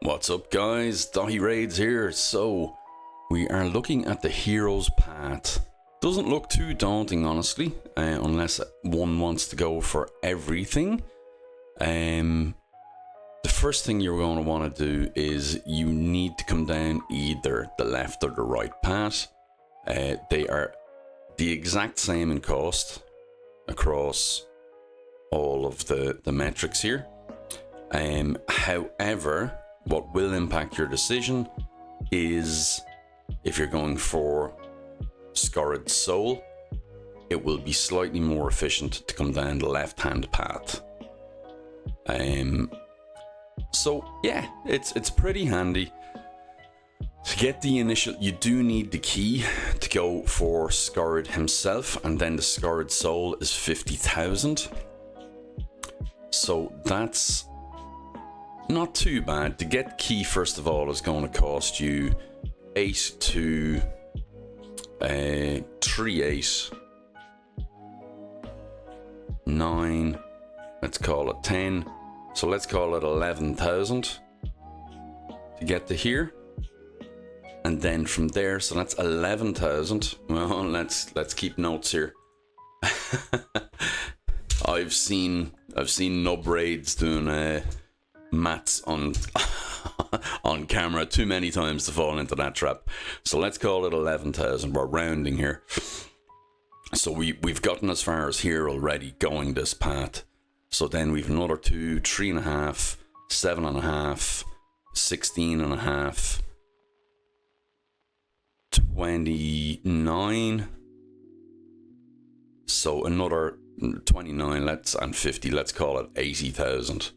What's up, guys? Dahi Raids here. So, we are looking at the hero's path. Doesn't look too daunting, honestly, unless one wants to go for everything. The first thing you're going to want to do is you need to come down either the left or the right path. They are the exact same in cost across all of the metrics here. However, what will impact your decision is if you're going for Skorid Soul, it will be slightly more efficient to come down the left-hand path. So yeah, it's pretty handy. To get the initial, you do need the key to go for Skorid himself, and then the Skorid Soul is 50,000. So that's not too bad. To get key, first of all, is going to cost you 8 to 3, 8, 9, let's call it 10. So let's call it 11,000 to get to here. And then from there, so that's 11,000. Well, let's keep notes here. I've seen nub raids doing maths on on camera too many times to fall into that trap. So let's call it 11,000. We're rounding here. So we've gotten as far as here already going this path. So then we've another 2, 3.5, 7.5, 16.5, 29. So another 29, and 50, let's call it 80,000.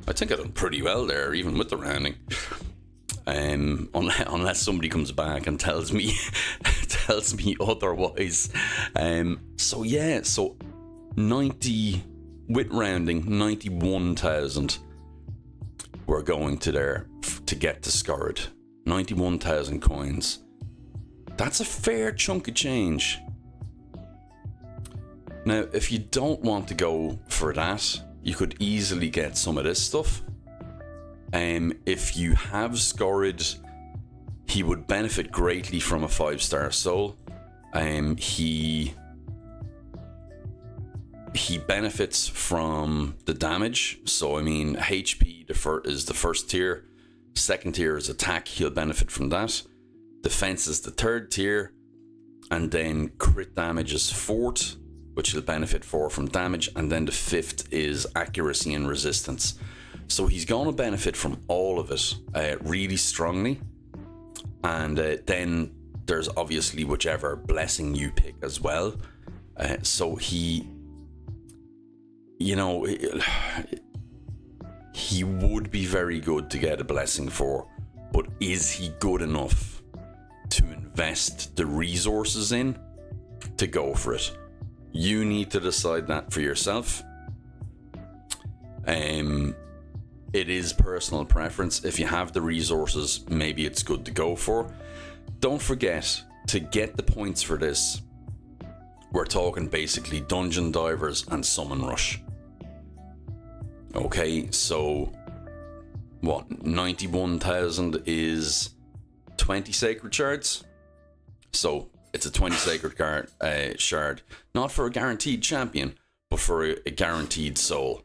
I think I've done pretty well there, even with the rounding. Unless somebody comes back and tells me otherwise. So yeah, so 90 with rounding, 91,000. We're going to there to get to Skorid. 91,000 coins. That's a fair chunk of change. Now, if you don't want to go for that, you could easily get some of this stuff. If you have Skorid, he would benefit greatly from a 5-star soul. He benefits from the damage. So I mean, HP is the first tier. Second tier is attack. He'll benefit from that. Defense is the third tier, and then crit damage is fourth, which he'll benefit from damage, and then the fifth is accuracy and resistance. So he's going to benefit from all of it really strongly. And then there's obviously whichever blessing you pick as well. So he, he would be very good to get a blessing for, but is he good enough to invest the resources in to go for it? You need to decide that for yourself. It is personal preference. If you have the resources, maybe it's good to go for. Don't forget, to get the points for this, we're talking basically dungeon divers and summon rush. Okay, so what, 91,000 is 20 sacred shards? So it's a 20 sacred shard, not for a guaranteed champion, but for a guaranteed soul.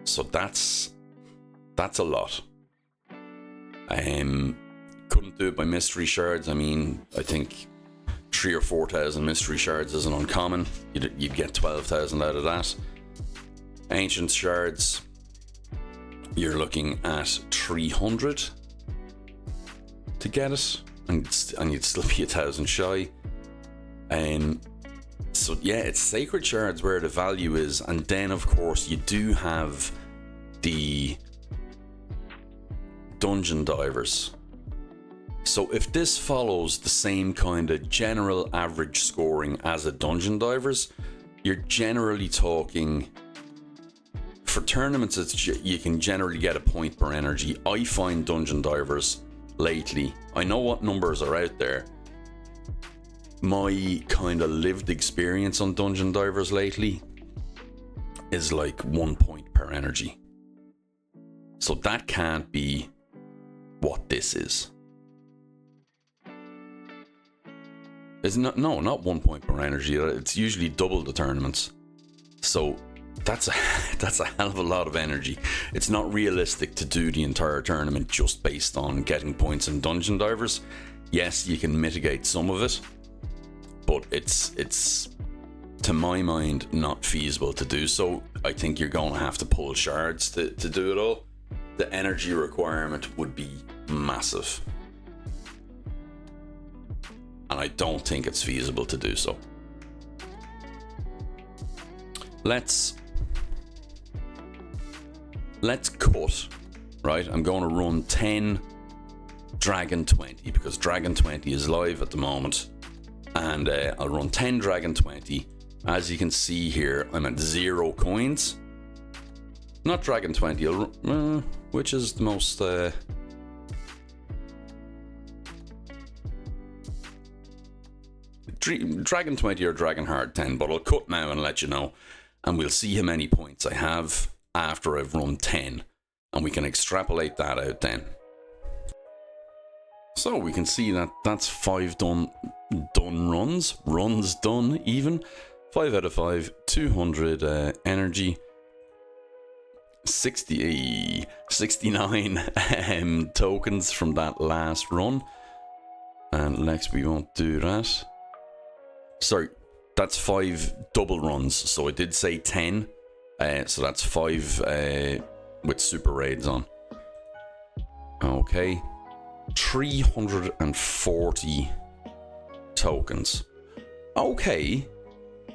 So that's a lot. Couldn't do it by mystery shards. I mean, I think 3,000 or 4,000 mystery shards isn't uncommon. You'd get 12,000 out of that. Ancient shards, you're looking at 300 to get it, and you'd still be 1,000 shy. So yeah, it's sacred shards where the value is, and then of course you do have the dungeon divers. So if this follows the same kind of general average scoring as a dungeon divers, you're generally talking, for tournaments you can generally get a point per energy. I find dungeon divers lately, I know what numbers are out there, my kind of lived experience on dungeon divers lately is like 1 point per energy. So that can't be what this is. It's not 1 point per energy. It's usually double the tournaments. So that's a hell of a lot of energy. It's not realistic to do the entire tournament just based on getting points in Dungeon Divers. Yes, you can mitigate some of it, but it's to my mind not feasible to do so. I think you're going to have to pull shards to do it all. The energy requirement would be massive, and I don't think it's feasible to do so. Let's cut, right? I'm going to run 10 Dragon 20 because Dragon 20 is live at the moment, and I'll run 10 Dragon 20. As you can see here, I'm at 0 coins. Not Dragon 20, which is the most... Dragon 20 or Dragon Hard 10, but I'll cut now and let you know. And we'll see how many points I have after I've run 10. And we can extrapolate that out then. So we can see that that's 5 done runs done even. 5 out of 5, 200 energy. 69 tokens from that last run. And next we won't do that. Sorry, that's 5 double runs. So I did say 10. So that's 5 with super raids on. Okay. 340 tokens.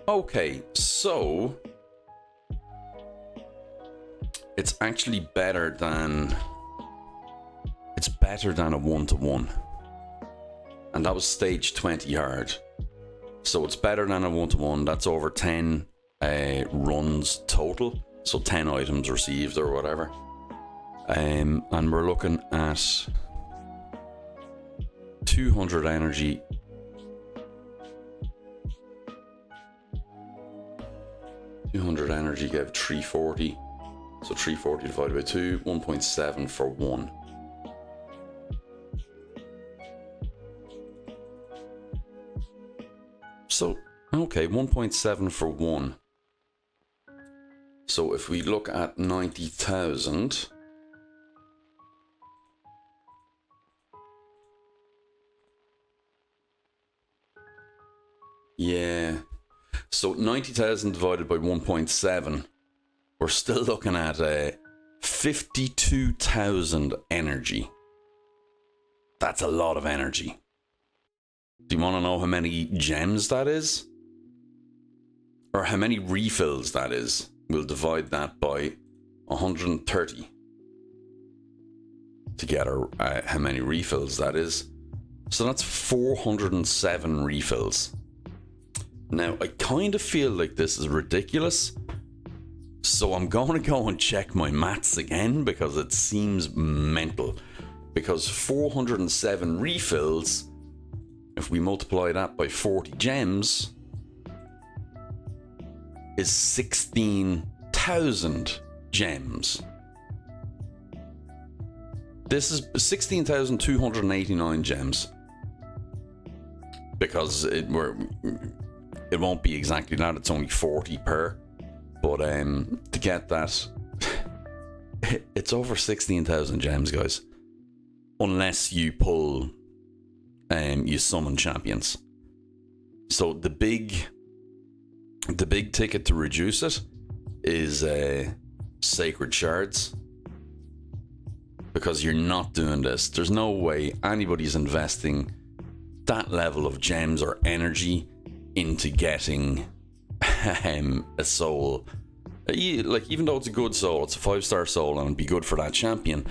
Okay, so it's actually better than a 1-to-1, and that was stage 20 hard. So it's better than a 1-to-1. That's over 10 runs total, so 10 items received or whatever. And we're looking at 200 energy. Gave 340. So 340 divided by 2, 1.7 for 1. So, okay, 1.7 for 1. So if we look at 90,000... Yeah, so 90,000 divided by 1.7, we're still looking at 52,000 energy. That's a lot of energy. Do you want to know how many gems that is? Or how many refills that is? We'll divide that by 130 to get how many refills that is. So that's 407 refills. Now, I kind of feel like this is ridiculous, so I'm going to go and check my maths again because it seems mental. Because 407 refills, if we multiply that by 40 gems, is 16,000 gems. This is 16,289 gems. Because it won't be exactly that, it's only 40 per. But to get that, it's over 16,000 gems, guys. Unless you pull, you summon champions. So the big ticket to reduce it is sacred shards. Because you're not doing this. There's no way anybody's investing that level of gems or energy into getting a soul. Like, even though it's a good soul, it's a 5-star soul and it'd be good for that champion,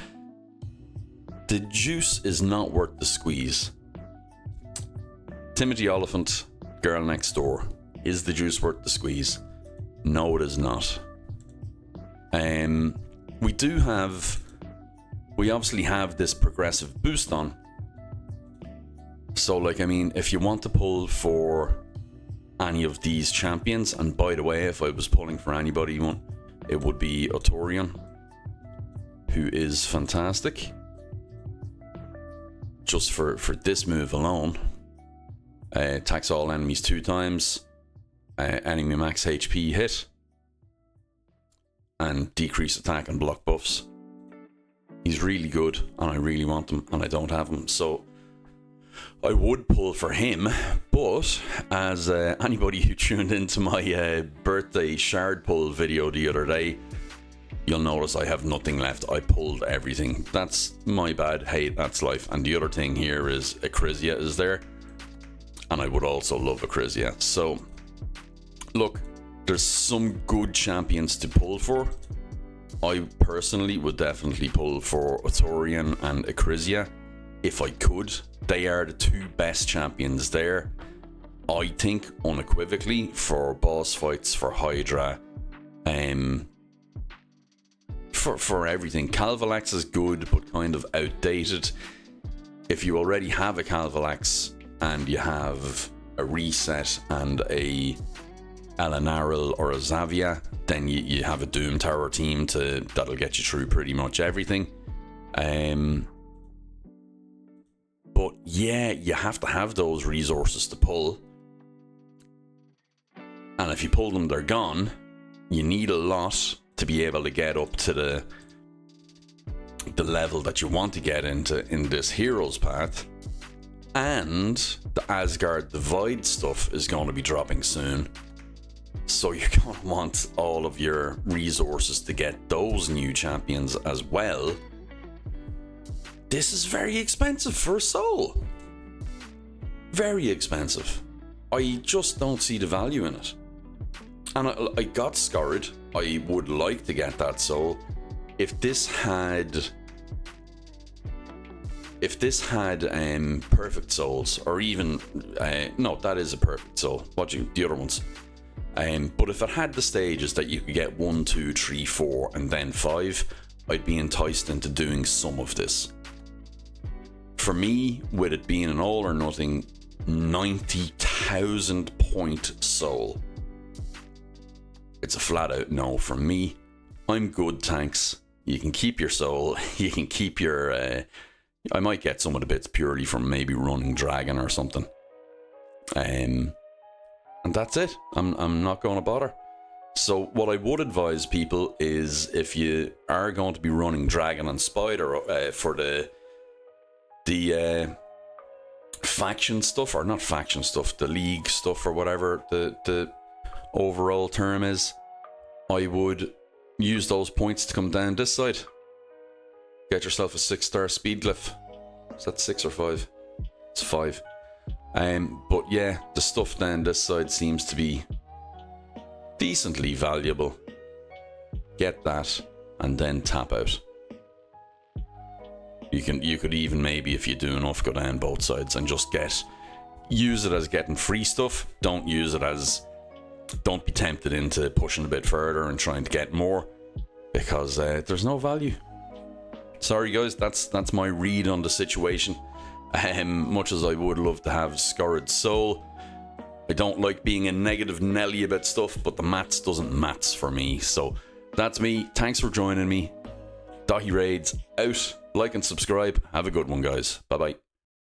the juice is not worth the squeeze. Timothy Oliphant, girl next door. Is the juice worth the squeeze? No, it is not. We obviously have this progressive boost on. So, like, I mean, if you want to pull for any of these champions, and by the way, if I was pulling for anybody it would be Otorion, who is fantastic. Just for this move alone. Attacks all enemies 2 times. Enemy max HP hit. And decrease attack and block buffs. He's really good, and I really want him, and I don't have him, so I would pull for him. But as anybody who tuned into my birthday shard pull video the other day, you'll notice I have nothing left. I pulled everything. That's my bad. Hey, that's life. And the other thing here is Acrizia is there, and I would also love Acrizia. So look, there's some good champions to pull for. I personally would definitely pull for Otorion and Acrizia if I could. They are the 2 best champions there, I think, unequivocally, for boss fights, for Hydra, for everything. Calvalax is good, but kind of outdated. If you already have a Calvalax and you have a Reset and a Alanaril or a Zavia, then you have a Doom Tower team that'll get you through pretty much everything. But yeah, you have to have those resources to pull. And if you pull them, they're gone. You need a lot to be able to get up to the level that you want to get into in this hero's path. And the Asgard Divide stuff is going to be dropping soon. So you're going to want all of your resources to get those new champions as well. This is very expensive for a soul. Very expensive. I just don't see the value in it. And I got Skorid. I would like to get that soul. If this had perfect souls, or even no, that is a perfect soul. The other ones. But if it had the stages that you could get 1, 2, 3, 4, and then 5, I'd be enticed into doing some of this. For me, with it being an all or nothing 90,000 point soul, it's a flat out no from me. I'm good, thanks. You can keep your soul. You can keep your... I might get some of the bits purely from maybe running dragon or something. And that's it. I'm not going to bother. So what I would advise people is, if you are going to be running dragon and spider for the faction stuff, or not faction stuff, the league stuff, or whatever the overall term is, I would use those points to come down this side. Get yourself a 6-star speed glyph. Is that 6 or 5? It's 5. But yeah, the stuff down this side seems to be decently valuable. Get that and then tap out. You could even, maybe if you do enough, go down both sides and just use it as getting free stuff. Don't be tempted into pushing a bit further and trying to get more, because there's no value. Sorry guys, that's my read on the situation. Much as I would love to have Skorid Soul, I don't like being a negative Nelly about stuff, but the maths doesn't maths for me. So that's me. Thanks for joining me. Dahi Raids out. Like and subscribe. Have a good one, guys. Bye bye.